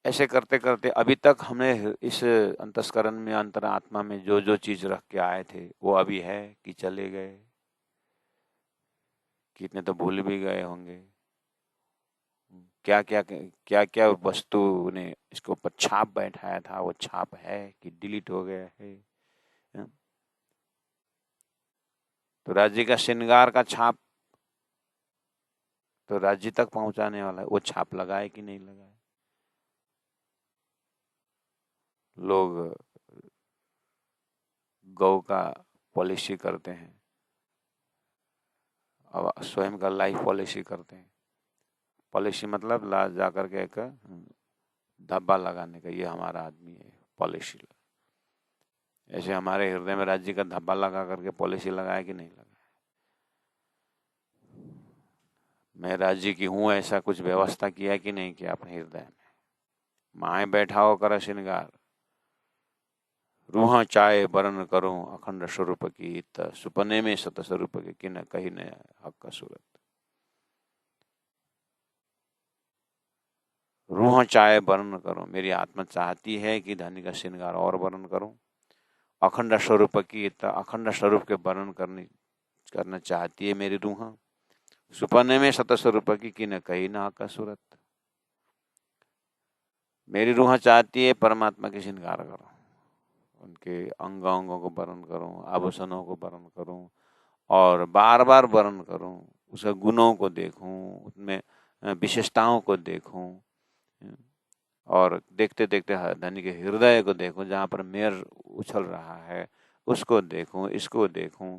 ऐसे करते करते अभी तक हमने इस अंतस्करण में, अंतरात्मा में जो जो चीज रख के आए थे वो अभी है कि चले गए, कितने तो भूल भी गए होंगे। क्या क्या क्या क्या वस्तु ने इसके ऊपर छाप बैठाया था, वो छाप है कि डिलीट हो गया है। तो राज्य का श्रृंगार का छाप तो राज्य तक पहुंचाने वाला है, वो छाप लगाए कि नहीं लगाए। लोग गौ का पॉलिसी करते हैं, अब स्वयं का लाइफ पॉलिसी करते हैं। पॉलिसी मतलब ला जा करके एक धब्बा लगाने का, ये हमारा आदमी है, पॉलिसी। ऐसे हमारे हृदय में राज्य का धब्बा लगा करके पॉलिसी लगाया कि नहीं लगाया। मैं राज्य की हूं, ऐसा कुछ व्यवस्था किया कि नहीं किया अपने हृदय में। माए बैठाओ कर श्रृंगार, रूहा चाहे बरन करूं अखंड स्वरूप की, सुपने में सत स्वरूप के कि न कहीं न हक का सूरत। रूह चाहे वर्णन करूं, मेरी आत्मा चाहती है कि धनी का श्रृंगार और वर्णन करूं। अखंड स्वरूप की, अखंड स्वरूप के वर्णन करना चाहती है मेरी रूह। सुपने में सत स्वरूप की कि न कहीं न हक का सूरत। मेरी रूह चाहती है परमात्मा के श्रृंगार करूं, उनके अंगों को वर्णन करूं, आभूषणों को वर्णन करूं और बार बार वर्णन करूं, उसके गुणों को देखूं, उसमें विशेषताओं को देखूं और देखते देखते धनी के हृदय को देखूं, जहाँ पर मेर उछल रहा है उसको देखूं, इसको देखूं।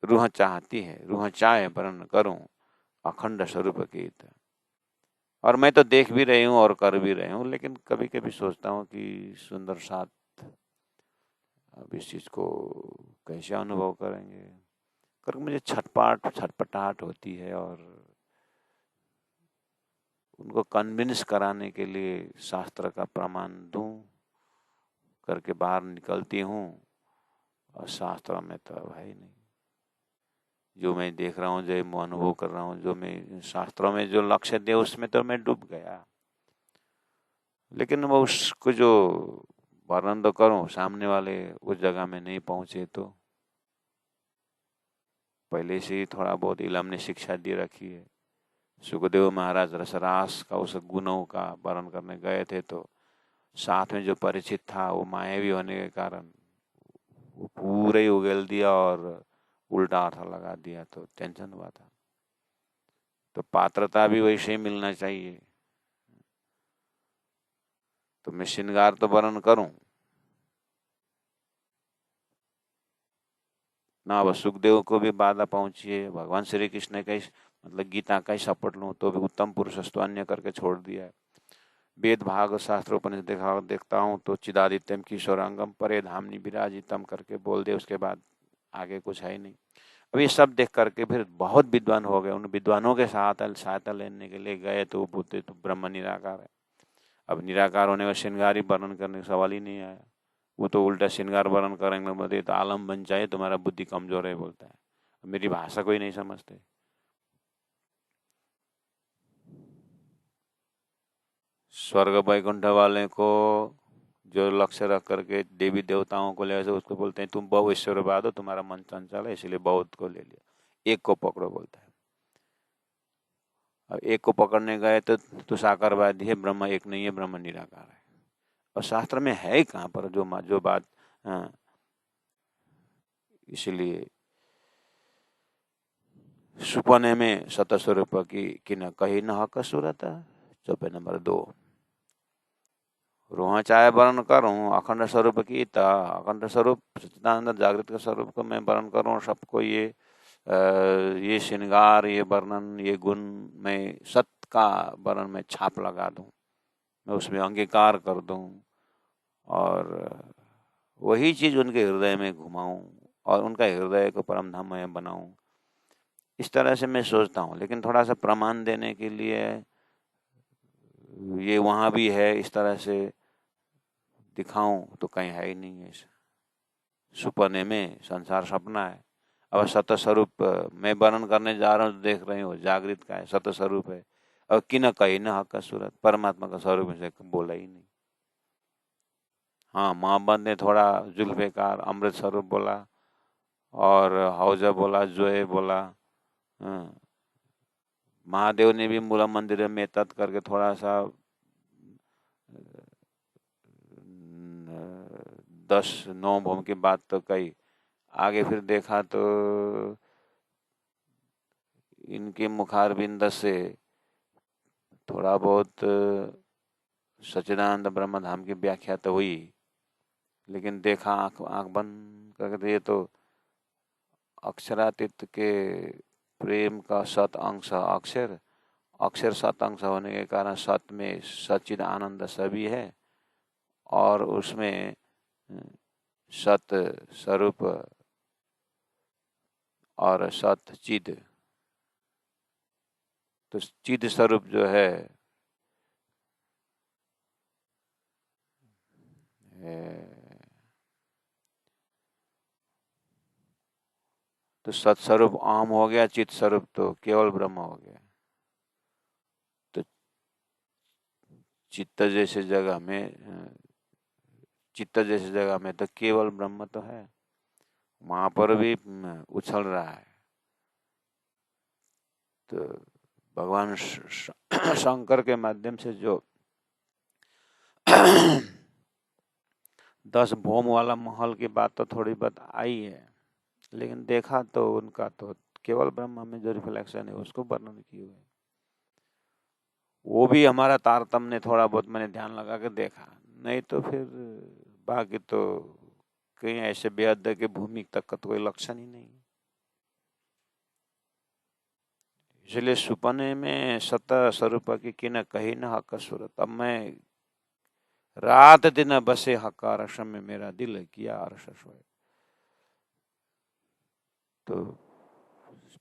रूह चाहती है, रूह चाहे वर्णन करूं अखंड स्वरूप की। और मैं तो देख भी रही हूँ और कर भी रही हूँ, लेकिन कभी कभी सोचता हूँ कि सुंदर साथ अब इस चीज को कैसे अनुभव करेंगे, करके मुझे छटपटाहट होती है और उनको कन्विंस कराने के लिए शास्त्र का प्रमाण दूं करके बाहर निकलती हूँ और शास्त्र में तो भाई नहीं। जो मैं देख रहा हूँ, जो मैं अनुभव कर रहा हूँ, जो मैं शास्त्रों में जो लक्ष्य दे उसमें तो मैं डूब गया। लेकिन वो उसको जो वर्णन तो करूं, सामने वाले उस जगह में नहीं पहुंचे तो पहले से ही थोड़ा बहुत इलम ने शिक्षा दे रखी है। सुखदेव महाराज रसरास का उस गुणों का वर्णन करने गए थे तो साथ में जो परिचित था वो मायावी होने के कारण वो पूरे ही उगल दिया और उल्टा अर्थ लगा दिया, तो टेंशन हुआ था। तो पात्रता भी वैसे ही मिलना चाहिए। तो मैं श्रृंगार तो वर्णन करूं ना, बस सुखदेव को भी बाधा पहुंची है, भगवान श्री कृष्ण का ही मतलब गीता का ही सपोर्ट लूं तो भी उत्तम पुरुषस्तु अन्य करके छोड़ दिया है। वेद भाग शास्त्र उपनिषद देखता हूँ तो चिदादित्यम किशोरांगम परे धामनी विराजितम करके बोल दे, उसके बाद आगे कुछ है ही नहीं। अब ये सब देख करके फिर बहुत विद्वान हो गए, उन विद्वानों के साथ सहायता लेने के लिए गए तो वो बोलते तो ब्रह्म निराकार है। अब निराकार होने का श्रृंगार ही वर्णन करने का सवाल ही नहीं आया। वो तो उल्टा श्रृंगार वर्णन करेंगे, बोलते तो आलम बन जाए, तुम्हारा बुद्धि कमजोर है बोलता है। मेरी भाषा को ही नहीं समझते। स्वर्ग वैकुंठ वाले को जो लक्ष्य रख करके देवी देवताओं को ले, उसको बोलते हैं तुम बहु ईश्वरवाद हो, तुम्हारा मन चंचल है, इसलिए बहुत को ले लिया, एक को पकड़ो बोलता है। अब एक को पकड़ने गए तो साकारवादी है, ब्रह्म एक नहीं है, ब्रह्म निराकार है। और शास्त्र में है ही कहाँ पर जो बात। हाँ, इसलिए सुपने में सतस्वरूप की न कही न हक सूरत। चौपे नंबर 2, रोहा चाहे वर्ण करूं अखंड स्वरूप की अखंड स्वरूप सच्चिदानंद जागृत के स्वरूप को मैं वर्ण करूं, सबको ये श्रृंगार, ये वर्णन, ये गुण मैं सत्य का वर्णन में छाप लगा दूं, मैं उसमें अंगीकार कर दूं और वही चीज उनके हृदय में घुमाऊं और उनका हृदय को परम धाम में बनाऊं। इस तरह से मैं सोचता हूँ, लेकिन थोड़ा सा प्रमाण देने के लिए ये वहां भी है इस तरह से दिखाऊं तो कहीं है ही नहीं ऐसा। सुपने में संसार सपना है। अब सत स्वरूप मैं वर्णन करने जा रहा हूँ तो देख रही हूँ जागृत का है, सत स्वरूप है। और कि न कही न हक का सूरत, परमात्मा का स्वरूप से बोला ही नहीं। हाँ, मोहम्मद ने थोड़ा जुल्फेकार अमृत स्वरूप बोला और हौजा बोला, जोए बोला। हाँ, महादेव ने भी मूला मंदिर में तत् करके थोड़ा सा 10-9 भूम की बात तो कही। आगे फिर देखा तो इनके मुखारबिंद से थोड़ा बहुत सच्चिदानंद ब्रह्म धाम की व्याख्या तो हुई, लेकिन देखा आंख आंख बंद करके ये तो अक्षरातीत के प्रेम का सत अंश अक्षर, अक्षर सत अंश होने के कारण सत में सच्चिद आनंद सभी है और उसमें सत स्वरूप और सत चिद, तो चिद स्वरूप जो है तो सत्स्वरूप आम हो गया, चित स्वरूप तो केवल ब्रह्म हो गया। तो चित्त जैसे जगह में चित्त जैसी जगह में तो केवल ब्रह्म तो है, वहां पर भी उछल रहा है। तो भगवान शंकर के माध्यम से जो 10 भौम वाला महल की बात तो थोड़ी बहुत आई है, लेकिन देखा तो उनका तो केवल ब्रह्म में जो रिफ्लेक्शन है उसको वर्णन किए हुए, वो भी हमारा तारतम्य थोड़ा बहुत मैंने ध्यान लगा के देखा, नहीं तो फिर बाकी तो कहीं ऐसे बेहद के भूमि तक का तो कोई लक्षण ही नहीं। इसलिए सुपने में सत स्वरूप की किन कही न हक सूरत। अब मैं रात दिन बसे हका रसम में मेरा दिल किया अरस सोए। तो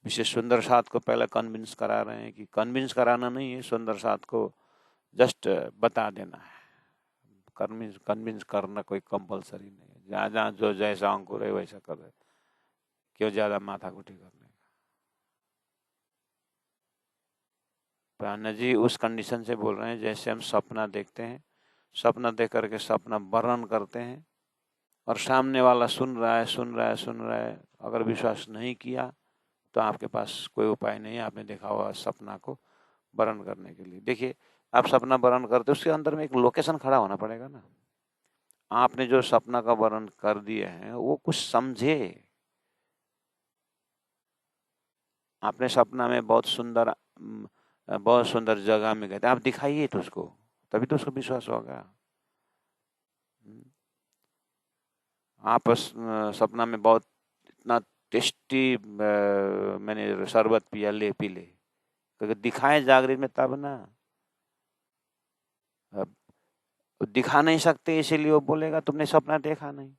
विशेष सुंदर साथ को पहले कन्विंस करा रहे हैं कि कन्विंस कराना नहीं है, सुंदर साथ को जस्ट बता देना है। कन्विंस करना कोई कंपलसरी नहीं है, जहाँ जहाँ जो जैसा अंकुर है वैसा कर रहे, क्यों ज्यादा माथा कुटी करने का। प्राणा जी उस कंडीशन से बोल रहे हैं जैसे हम सपना देखते हैं सपना देख करके सपना वर्णन करते हैं और सामने वाला सुन रहा है। अगर विश्वास नहीं किया तो आपके पास कोई उपाय नहीं है आपने देखा हुआ सपना को वर्णन करने के लिए। देखिए, आप सपना वर्णन करते उसके अंदर में एक लोकेशन खड़ा होना पड़ेगा ना। आपने जो सपना का वर्णन कर दिए हैं वो कुछ समझे। आपने सपना में बहुत सुंदर जगह में गए थे, आप दिखाइए तो उसको, तभी तो उसको विश्वास होगा। आप सपना में बहुत इतना टेस्टी मैंने शरबत पिया, ले पी ले, तो दिखाए जागृत में तब ना। अब दिखा नहीं सकते इसीलिए वो बोलेगा तुमने सपना देखा नहीं।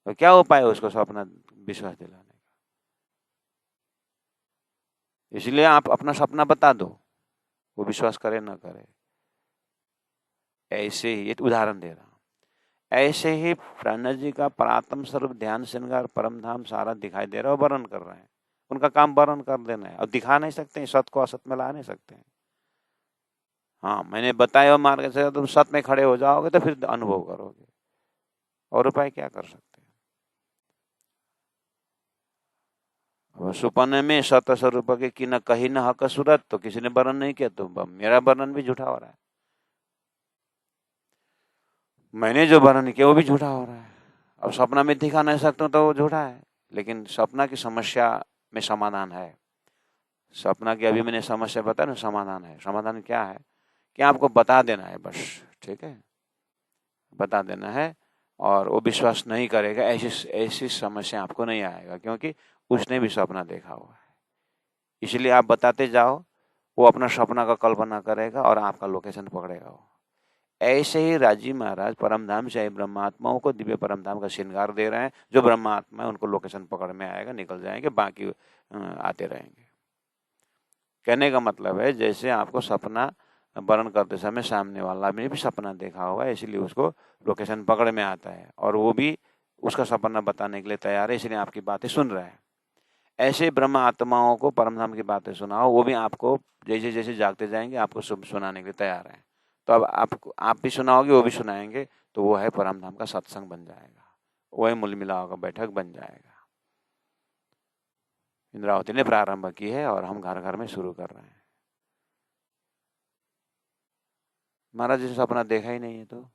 तो क्या उपाय है उसको सपना विश्वास दिलाने का? इसलिए आप अपना सपना बता दो, वो विश्वास करे ना करे। ऐसे ही एक उदाहरण दे रहा हूँ, ऐसे ही प्राणनाथ जी का परात्म स्वरूप ध्यान श्रृंगार परम धाम सारा दिखाई दे रहा है, वर्णन कर रहे हैं। उनका काम वर्णन कर देना है, अब दिखा नहीं सकते, सत को असत में ला नहीं सकते हैं। हाँ, मैंने बताया मार्ग से तुम सत में खड़े हो जाओगे तो फिर अनुभव करोगे, और उपाय क्या कर सकते हैं? अब सुपने में सत स्वरूप के कि न कही न हक सूरत, तो किसी ने वर्णन नहीं किया तो मेरा वर्णन भी झूठा हो रहा है। मैंने जो वर्णन किया वो भी झूठा हो रहा है। अब सपना में दिखा नहीं सकता तो वो झूठा है, लेकिन सपना की समस्या में समाधान है। सपना की अभी मैंने समस्या बताया ना, समाधान है। समाधान क्या है कि आपको बता देना है बस, ठीक है, बता देना है और वो विश्वास नहीं करेगा। ऐसी ऐसी समस्या आपको नहीं आएगा, क्योंकि उसने भी सपना देखा हुआ है। इसलिए आप बताते जाओ, वो अपना सपना का कल्पना करेगा और आपका लोकेशन पकड़ेगा वो। ऐसे ही राजी महाराज परमधाम से ब्रह्मात्माओं को दिव्य परमधाम का श्रृंगार दे रहे हैं। जो ब्रह्मात्मा है उनको लोकेशन पकड़ में आएगा, निकल जाएंगे, बाकी आते रहेंगे। कहने का मतलब है जैसे आपको सपना वर्णन करते समय सामने वाला ने भी सपना देखा होगा, इसलिए उसको लोकेशन पकड़ में आता है और वो भी उसका सपना बताने के लिए तैयार है, इसलिए आपकी बातें सुन रहा है। ऐसे ब्रह्म आत्माओं को परमधाम की बातें सुनाओ, वो भी आपको जैसे जैसे जागते जाएंगे आपको सुनाने के लिए तैयार है। तो अब आप भी सुनाओगे, वो भी सुनाएंगे, तो वो है परमधाम का सत्संग बन जाएगा, वो है मूल मिलाव का बैठक बन जाएगा। इंद्रावती ने प्रारंभ की है और हम घर घर में शुरू कर रहे हैं। महाराज जी सपना देखा ही नहीं है तो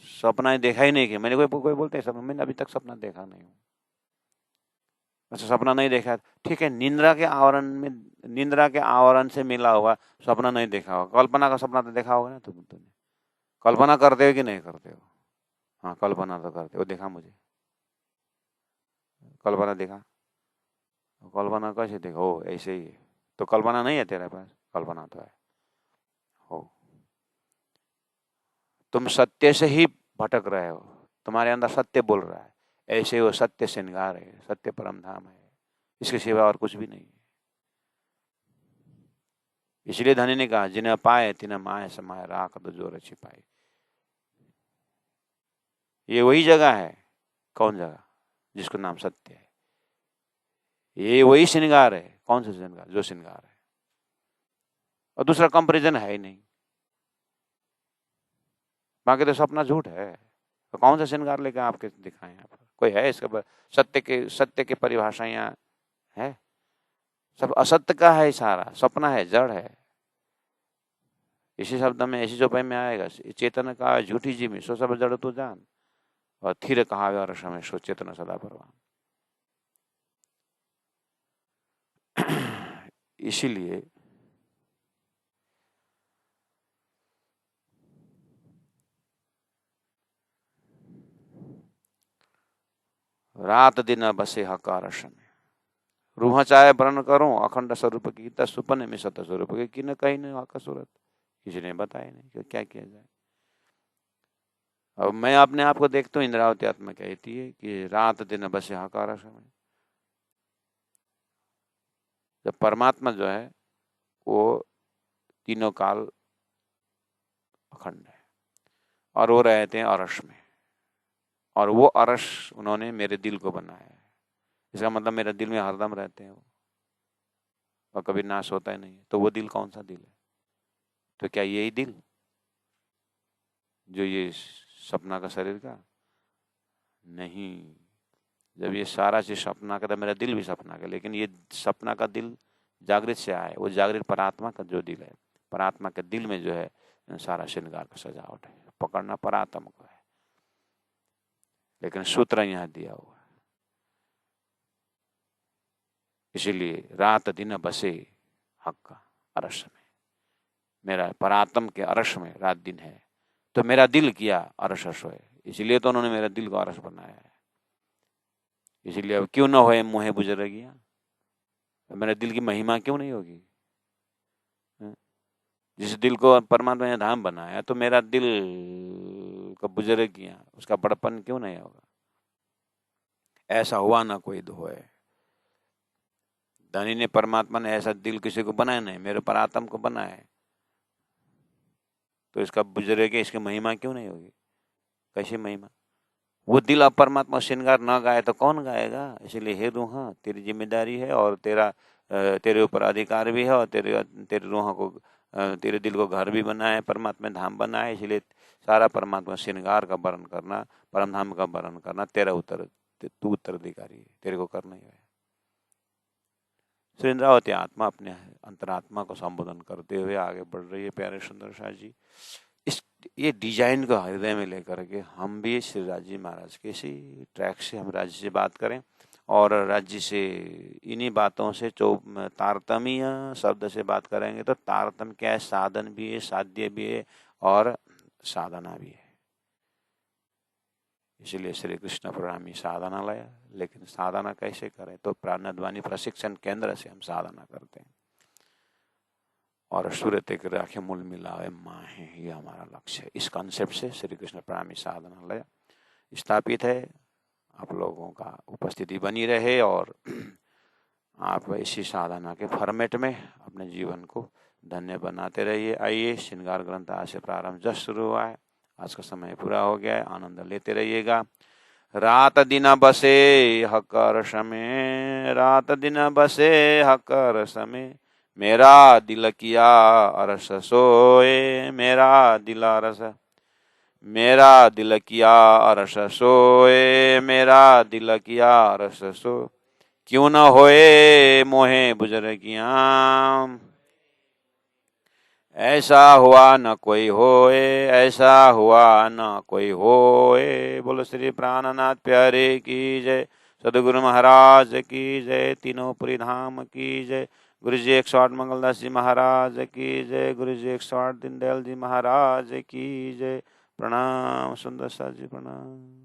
सपना ही देखा ही नहीं कि मैंने कोई बोलते हैं सपना, मैंने अभी तक सपना देखा नहीं हूँ। अच्छा, सपना नहीं देखा, ठीक है, निंद्रा के आवरण से मिला हुआ सपना नहीं देखा होगा, कल्पना का सपना तो देखा होगा ना तुमने। कल्पना करते हो कि नहीं करते हो? हाँ, कल्पना तो करते हो, देखा मुझे कल्पना देखा। कल्पना कैसे देखा? हो ऐसे ही है तो कल्पना नहीं है तेरे पास, कल्पना तो है। हो, तुम सत्य से ही भटक रहे हो, तुम्हारे अंदर सत्य बोल रहा है, ऐसे वो सत्य श्रृंगार है, सत्य परम धाम है, इसके सिवा और कुछ भी नहीं है। इसलिए धनी ने कहा जिन्हें पाए तिन्हें माए समाये राख दो जोर छिपाई। ये वही जगह है, कौन जगह? जिसको नाम सत्य है। ये वही श्रृंगार है, कौन सा श्रृंगार? जो श्रृंगार है, और दूसरा कंपैरिजन है ही नहीं। बाकी तो सपना झूठ है, तो कौन सा श्रृंगार लेकर आपके दिखाएं यहाँ पर? कोई है इसके पर? सत्य के परिभाषाएं है? सब असत्य का है, सारा सपना है, जड़ है। इसी शब्द में ऐसी चौपाई में आएगा, चेतन का झूठी जी में सो सब जड़ तो जान, और थिर कहावे और समय सो चेतन सदा परवान। इसीलिए रात दिन बसे हकारश में रूह चाहे वर्ण करूं अखंड स्वरूप की सुपन में सत स्वरूप के कि न कहीं न आका सूरत। किसी ने बताया नहीं कि क्या किया जाए। अब मैं अपने आप को देखता हूँ, इंद्रावती आत्मा कहती है कि रात दिन बसे हकारश में। जब परमात्मा जो है वो तीनों काल अखंड है और वो रहते हैं अरश में, और वो अरश उन्होंने मेरे दिल को बनाया है। इसका मतलब मेरे दिल में हरदम रहते हैं वो, और कभी नाश होता ही नहीं है। तो वो दिल कौन सा दिल है? तो क्या यही दिल जो ये सपना का शरीर का? नहीं। जब ये सारा चीज सपना का था, मेरा दिल भी सपना का, लेकिन ये सपना का दिल जागृत से आया है। वो जागृत परात्मा का जो दिल है, परात्मा के दिल में जो है सारा श्रृंगार का सजावट है। पकड़ना परात्मा को है, लेकिन सूत्र यहाँ दिया हुआ है। इसीलिए रात दिन बसे हक का अरस में, मेरा परात्म के अरस में रात दिन है, तो मेरा दिल किया अरस सोए। इसलिए तो उन्होंने मेरा दिल को अरस बनाया है। इसीलिए अब क्यों ना होए मोहे बुजुर्गियां, मेरे दिल की महिमा क्यों नहीं होगी? जिस दिल को परमात्मा ने धाम बनाया, तो मेरा दिल का बुजुर्गियां, उसका बड़पन क्यों नहीं होगा? ऐसा हुआ ना कोई होए। धनी ने, परमात्मा ने ऐसा दिल किसी को बनाया नहीं, मेरे परात्म को बनाया है, तो इसका बुजुर्ग, इसकी महिमा क्यों नहीं होगी? कैसी महिमा? वो दिल अब परमात्मा श्रृंगार ना गाए तो कौन गाएगा? इसलिए हे रूहा, तेरी जिम्मेदारी है और तेरे ऊपर अधिकार भी है, और तेरे रूहा को, तेरे दिल को घर भी बना है, परमात्मा धाम बना है। इसलिए सारा परमात्मा श्रृंगार का वर्णन करना, परम धाम का वर्णन करना तेरा तू उत्तराधिकारी है, तेरे को करना ही है। श्री आत्मा अपने अंतरात्मा को संबोधन करते हुए आगे बढ़ रही है प्यारे सुंदर शाह जी। ये डिजाइन को हृदय में लेकर के हम भी श्री राज्य महाराज के इसी ट्रैक से हम राज्य से बात करें, और राज्य से इन्हीं बातों से तारतम्य शब्द से बात करेंगे। तो तारतम्य क्या है? साधन भी है, साध्य भी है, और साधना भी है। इसलिए श्री कृष्ण प्रणमी साधनालय। लेकिन साधना कैसे करें? तो प्राणध्वनि प्रशिक्षण केंद्र से हम साधना करते हैं, और सूर्य के राखे मूल मिलावे माहे, ये हमारा लक्ष्य है। इस कॉन्सेप्ट से श्री कृष्ण प्रणमी साधनालय स्थापित है। आप लोगों का उपस्थिति बनी रहे, और आप इसी साधना के फॉर्मेट में अपने जीवन को धन्य बनाते रहिए। आइए, श्रृंगार ग्रंथ आज से प्रारंभ जस्ट शुरू हुआ है, आज का समय पूरा हो गया है, आनंद लेते रहिएगा। रात दिन बसे हकर समय, रात दिन बसे हकर समय, मेरा दिल किया अरस सोए, मेरा दिल अरस, मेरा दिल किया अरस सोए, मेरा दिल किया अरस सो, क्यों न होए मोहे बुजुर्गियां, ऐसा हुआ न कोई होए, ऐसा हुआ न कोई होए। बोलो श्री प्राणनाथ प्यारे की जय, सदगुरु महाराज की जय, तीनों पुरी धाम की जय, गुरु जी 108 मंगलदास जी महाराज की जय, गुरु जी 108 दीनदयाल जी महाराज की जय। प्रणाम सुंदर शाह जी, प्रणाम।